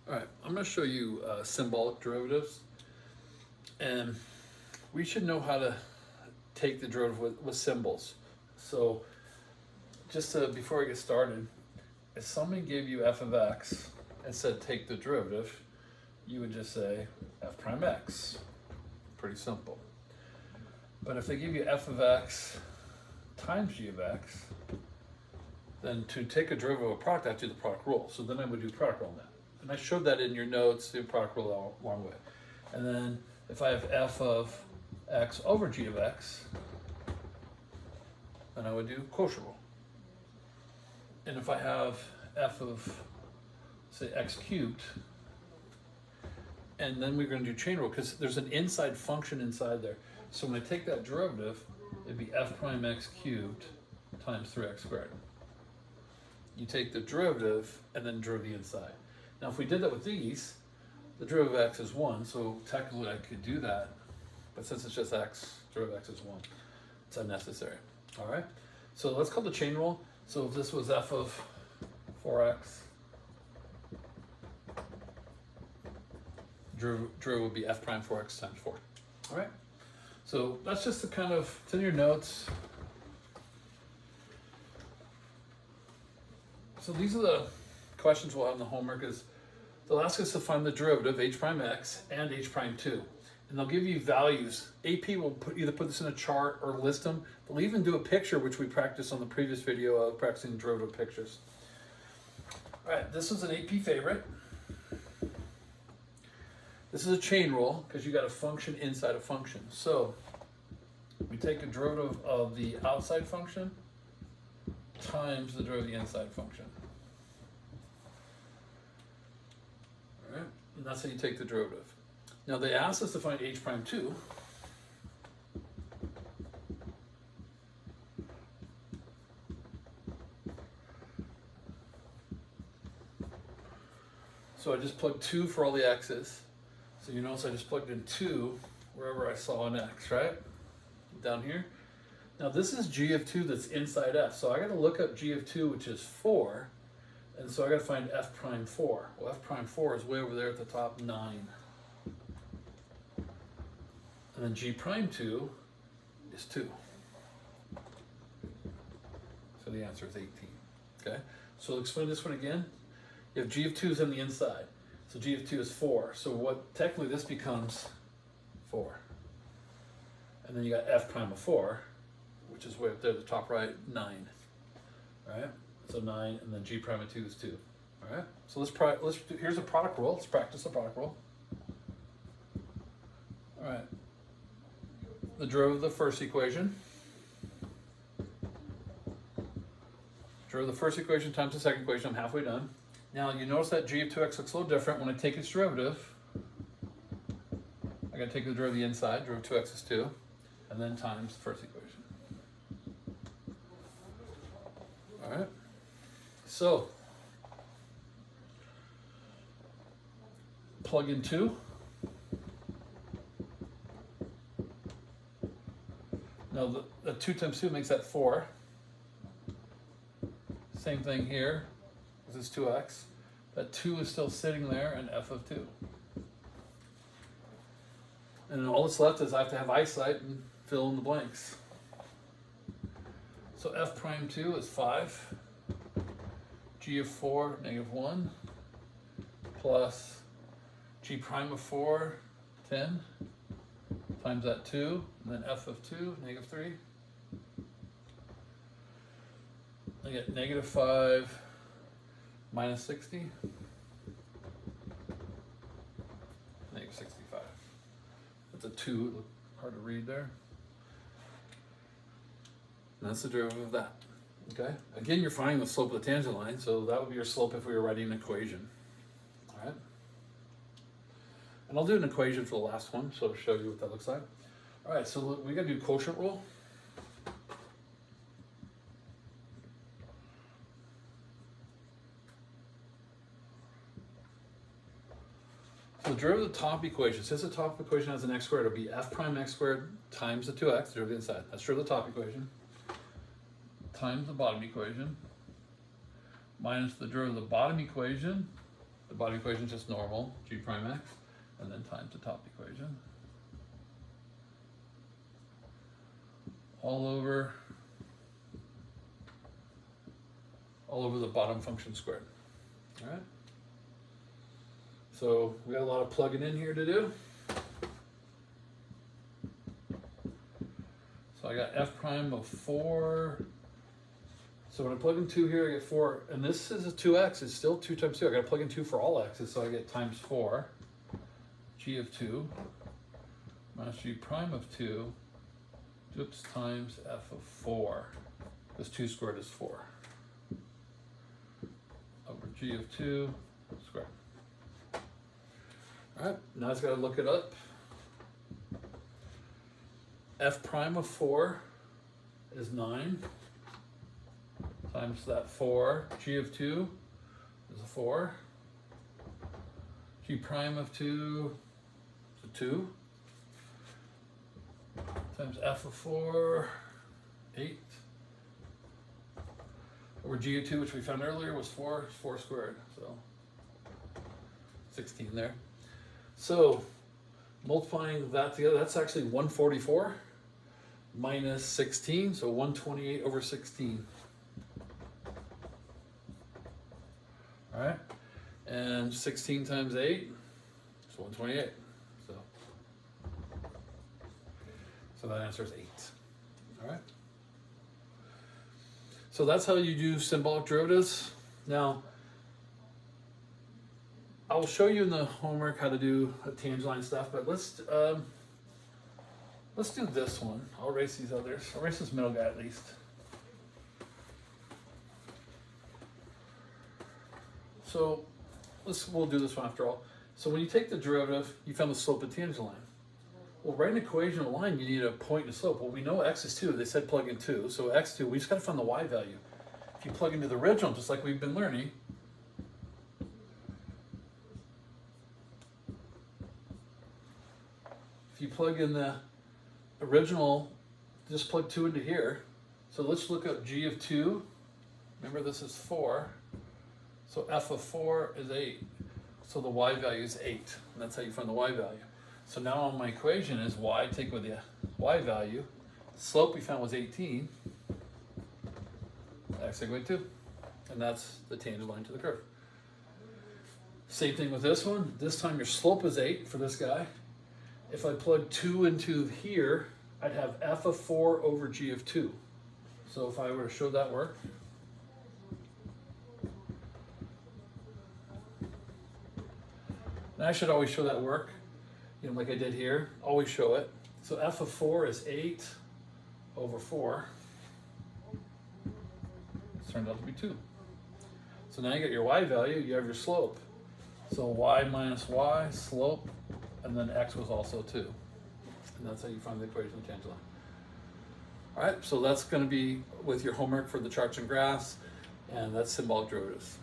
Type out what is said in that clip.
All right, I'm going to show you symbolic derivatives, and we should know how to take the derivative with symbols. So before I get started, if somebody gave you f of x and said take the derivative, you would just say f prime x. Pretty simple. But if they give you f of x times g of x, then to take a derivative of a product, I have to do the product rule. So then I would do product rule on that. And I showed that in your notes, the product rule along the way. And then if I have f of x over g of x, then I would do quotient rule. And if I have f of, say, x cubed, and then we're going to do chain rule because there's an inside function inside there. So when I take that derivative, it'd be f prime x cubed times 3x squared. You take the derivative and then derive the inside. Now if we did that with these, the derivative of x is 1, so technically I could do that, but since it's just x, derivative of x is 1. It's unnecessary. All right, so let's call the chain rule. So if this was f of 4x, derivative would be f prime 4x times 4. All right, so that's just the kind of, it's in your notes. So these are the questions we'll have in the homework. Is they'll ask us to find the derivative h prime x and h prime 2. And they'll give you values. AP will either put this in a chart or list them. They'll even do a picture, which we practiced on the previous video of practicing derivative pictures. All right, this was an AP favorite. This is a chain rule because you got a function inside a function. So we take a derivative of the outside function times the derivative of the inside function. All right, and that's how you take the derivative. Now they asked us to find h prime 2. So I just plugged 2 for all the x's. So you notice I just plugged in 2 wherever I saw an x, right? Down here. Now this is g of 2 that's inside f. So I got to look up g of 2, which is 4. And so I got to find f prime 4. Well, f prime 4 is way over there at the top, 9. And then g prime 2 is 2. So the answer is 18. Okay? So I'll explain this one again. You have g of 2 is on the inside. So g of 2 is 4. So what technically this becomes 4. And then you got f prime of 4, which is way up there at the top right, 9. All right? So 9, and then g prime of 2 is 2. All right? So here's a product rule. Let's practice the product rule. All right. The derivative of the first equation. Derivative of the first equation times the second equation. I'm halfway done. Now you notice that g of 2x looks a little different. When I take its derivative, I got to take the derivative of the inside. Derivative of 2x is 2. And then times the first equation. All right. So plug in 2. Now the 2 times 2 makes that 4. Same thing here. This is 2x. That 2 is still sitting there, and f of 2. And then all that's left is I have to have eyesight and fill in the blanks. So f prime 2 is 5. G of 4, negative 1. Plus g prime of 4, 10. Times that 2. And then f of 2, negative 3. I get negative 5 minus 60. Negative 65. That's a 2, hard to read there. And that's the derivative of that. Okay? Again, you're finding the slope of the tangent line, so that would be your slope if we were writing an equation. All right? And I'll do an equation for the last one, so to show you what that looks like. All right, so we got to do quotient rule. So the derivative of the top equation, since the top equation has an x squared, it'll be f prime x squared times the 2x, the derivative of the inside. That's true of the top equation. Times the bottom equation. Minus the derivative of the bottom equation, The bottom equation is just normal, g prime x, and then times the top equation. All over the bottom function squared. All right. So we got a lot of plugging in here to do. So I got f prime of 4. So when I plug in 2 here, I get 4. And this is a 2x. It's still 2 times 2. I got to plug in 2 for all x's. So I get times 4. G of 2 minus g prime of 2. Oops, times f of 4. Because 2 squared is 4. Over g of 2 squared. All right, now I've got to look it up. F prime of 4 is 9 times that 4. G of 2 is a 4. G prime of 2 is a 2. Times f of 4, 8. Over g of 2, which we found earlier, was 4 squared, so 16 there. So multiplying that together, that's actually 144 minus 16, so 128 over 16. All right, and 16 times 8 is 128. So that answer is 8. All right. So that's how you do symbolic derivatives. Now, I will show you in the homework how to do tangent line stuff, but let's do this one. I'll erase these others. I'll erase this middle guy at least. So we'll do this one after all. So when you take the derivative, you found the slope of tangent line. Well, write an equation of a line, you need a point and a slope. Well, we know x is 2. They said plug in 2. So x2, we just got to find the y value. If you plug into the original, just like we've been learning, if you plug in the original, just plug 2 into here. So let's look up g of 2. Remember, this is 4. So f of 4 is 8. So the y value is 8. And that's how you find the y value. So now on my equation is y, take with the y value. The slope we found was 18. X equal to 2. And that's the tangent line to the curve. Same thing with this one. This time your slope is 8 for this guy. If I plug 2 into here, I'd have f of 4 over g of 2. So if I were to show that work, and I should always show that work, you know, like I did here, always show it. So f of 4 is 8 over 4. It's turned out to be 2. So now you get your y value, you have your slope. So y minus y, slope, and then x was also 2. And that's how you find the equation of the tangent line. All right, so that's going to be with your homework for the charts and graphs, and that's symbolic derivatives.